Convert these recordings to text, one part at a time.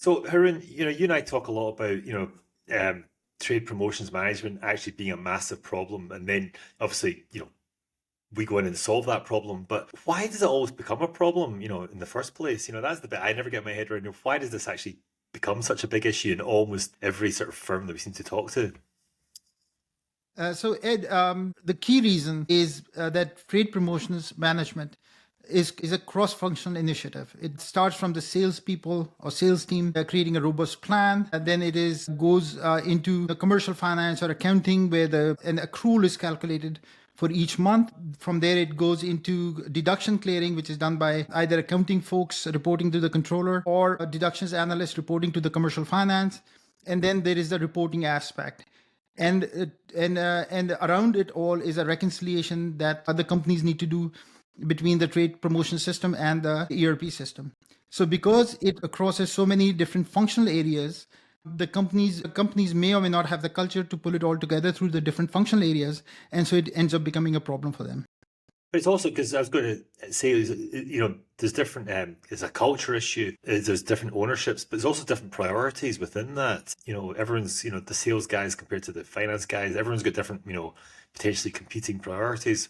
So, Haroon, you and I talk a lot about, trade promotions management actually being a massive problem. And then obviously, we go in and solve that problem. But why does it always become a problem, in the first place? That's the bit I never get my head around. Why does this actually become such a big issue in almost every sort of firm that we seem to talk to? So Ed, the key reason is that trade promotions management is a cross-functional initiative. It starts from the salespeople or sales team creating a robust plan, and then it is goes into the commercial finance or accounting where an accrual is calculated for each month. From there, it goes into deduction clearing, which is done by either accounting folks reporting to the controller or a deductions analyst reporting to the commercial finance. And then there is the reporting aspect. And around it all is a reconciliation that other companies need to do between the trade promotion system and the ERP system. So because it crosses so many different functional areas, the companies may or may not have the culture to pull it all together through the different functional areas, and so it ends up becoming a problem for them. But it's also because I was going to say, there's different, it's a culture issue, there's different ownerships, but there's also different priorities within that. Everyone's, the sales guys compared to the finance guys, everyone's got different, potentially competing priorities.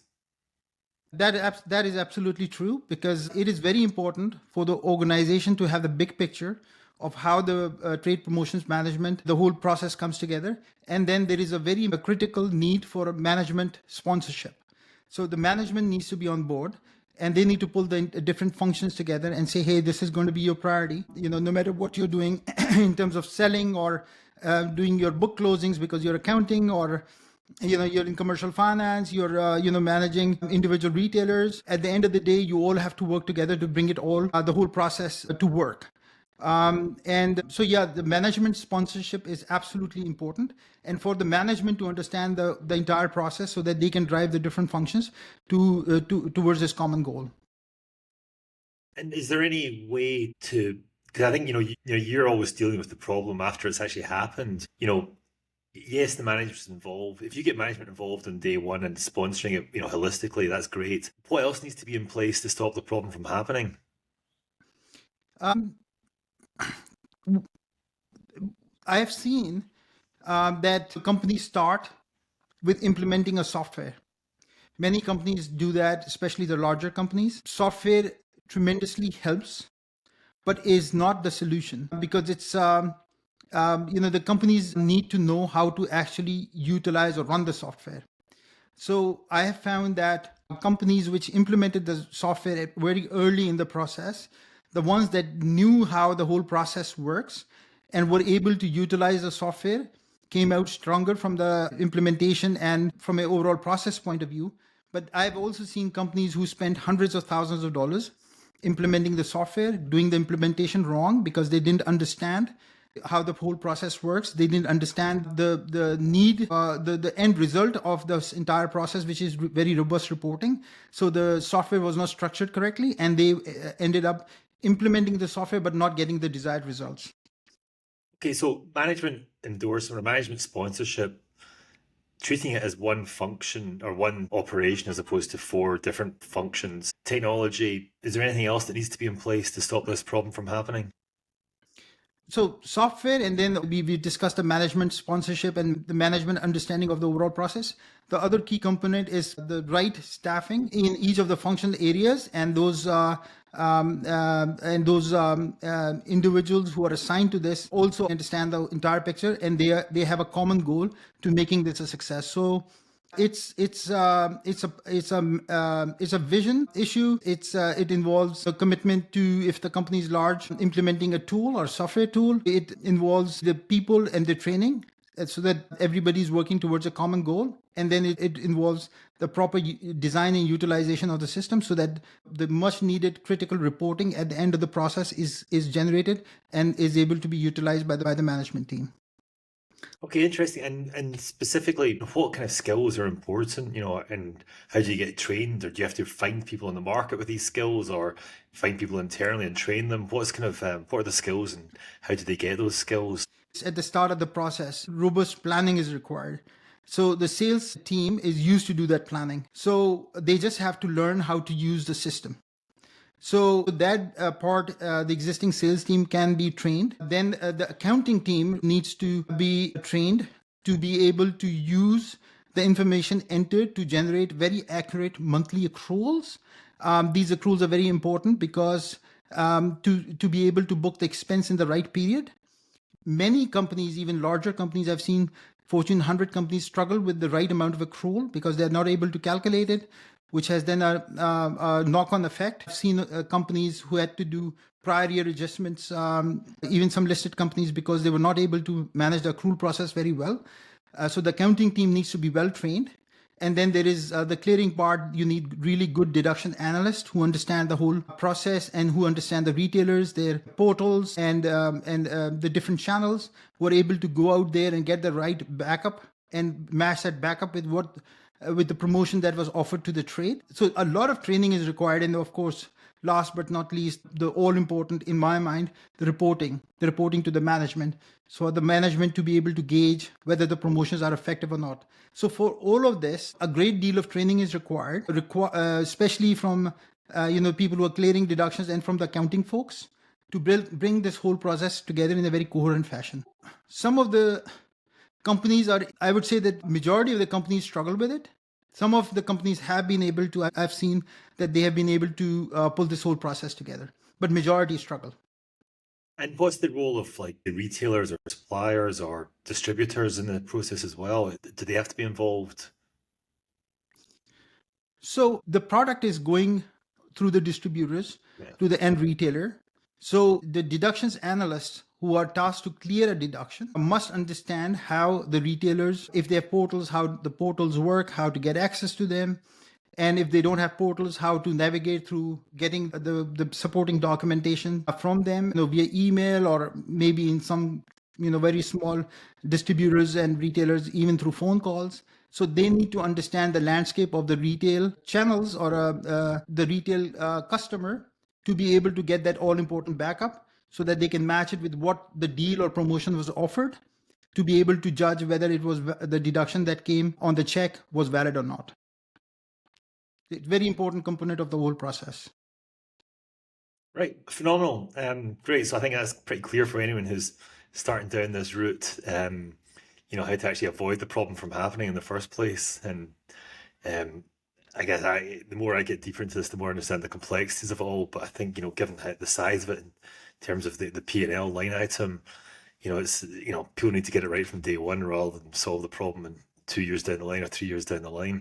That is absolutely true, because it is very important for the organization to have the big picture of how the trade promotions management, the whole process comes together. And then there is a very critical need for management sponsorship. So the management needs to be on board, and they need to pull the different functions together and say, hey, this is going to be your priority. No matter what you're doing in terms of selling or doing your book closings because you're accounting, or you're in commercial finance, you're managing individual retailers. At the end of the day, you all have to work together to bring it all, the whole process to work. And so, the management sponsorship is absolutely important. And for the management to understand the entire process so that they can drive the different functions towards this common goal. And is there any way to, because I think, you're always dealing with the problem after it's actually happened. Yes, the management's involved. If you get management involved on day one and sponsoring it, holistically, that's great. What else needs to be in place to stop the problem from happening? I have seen that companies start with implementing a software. Many companies do that, especially the larger companies. Software tremendously helps, but is not the solution, because it's the companies need to know how to actually utilize or run the software. So I have found that companies which implemented the software very early in the process, the ones that knew how the whole process works and were able to utilize the software, came out stronger from the implementation and from an overall process point of view. But I've also seen companies who spent hundreds of thousands of dollars implementing the software, doing the implementation wrong because they didn't understand how the whole process works. They didn't understand the need, the end result of this entire process, which is very robust reporting. So the software was not structured correctly, and they ended up implementing the software but not getting the desired results. Okay, so management endorsement or management sponsorship, treating it as one function or one operation as opposed to four different functions. Technology, is there anything else that needs to be in place to stop this problem from happening? So software, and then we discussed the management sponsorship and the management understanding of the overall process. The other key component is the right staffing in each of the functional areas, and those individuals who are assigned to this also understand the entire picture, and they have a common goal to making this a success. So it's a vision issue. It involves a commitment to, if the company is large, implementing a tool or software tool. It involves the people and the training so that everybody is working towards a common goal. And then it involves the proper design and utilization of the system so that the much needed critical reporting at the end of the process is generated and is able to be utilized by the management team. Okay, interesting. And specifically, what kind of skills are important, and how do you get trained? Or do you have to find people in the market with these skills, or find people internally and train them? What are the skills, and how do they get those skills? At the start of the process, robust planning is required. So the sales team is used to do that planning. So they just have to learn how to use the system. So that part, the existing sales team can be trained. Then the accounting team needs to be trained to be able to use the information entered to generate very accurate monthly accruals. These accruals are very important because to be able to book the expense in the right period. Many companies, even larger companies, I've seen Fortune 100 companies struggle with the right amount of accrual because they're not able to calculate it, which has then a knock-on effect. I've seen companies who had to do prior year adjustments, even some listed companies, because they were not able to manage the accrual process very well. So the accounting team needs to be well trained. And then there is the clearing part. You need really good deduction analysts who understand the whole process and who understand the retailers, their portals, and the different channels, who are able to go out there and get the right backup and match that backup with what with the promotion that was offered to the trade. So a lot of training is required, and of course, last but not least, the all important in my mind, the reporting to the management. So the management to be able to gauge whether the promotions are effective or not. So for all of this, a great deal of training is required, especially from people who are clearing deductions and from the accounting folks to bring this whole process together in a very coherent fashion. Some of the companies are, I would say that majority of the companies struggle with it. Some of the companies have been able to, I've seen that they have been able to pull this whole process together, but majority struggle. And what's the role of like the retailers or suppliers or distributors in the process as well? Do they have to be involved? So the product is going through the distributors Yeah. to the end retailer. So the deductions analysts who are tasked to clear a deduction must understand how the retailers, if they have portals, how the portals work, how to get access to them. And if they don't have portals, how to navigate through getting the supporting documentation from them, via email or maybe in some, very small distributors and retailers, even through phone calls. So they need to understand the landscape of the retail channels or the retail customer to be able to get that all important backup so that they can match it with what the deal or promotion was offered to be able to judge whether it was the deduction that came on the check was valid or not. It's a very important component of the whole process. Right, phenomenal. Great. So I think that's pretty clear for anyone who's starting down this route. How to actually avoid the problem from happening in the first place. And um, I guess the more I get deeper into this, the more I understand the complexities of it all. But I think given the size of it in terms of the P&L line item, it's people need to get it right from day one rather than solve the problem in 2 years down the line or 3 years down the line.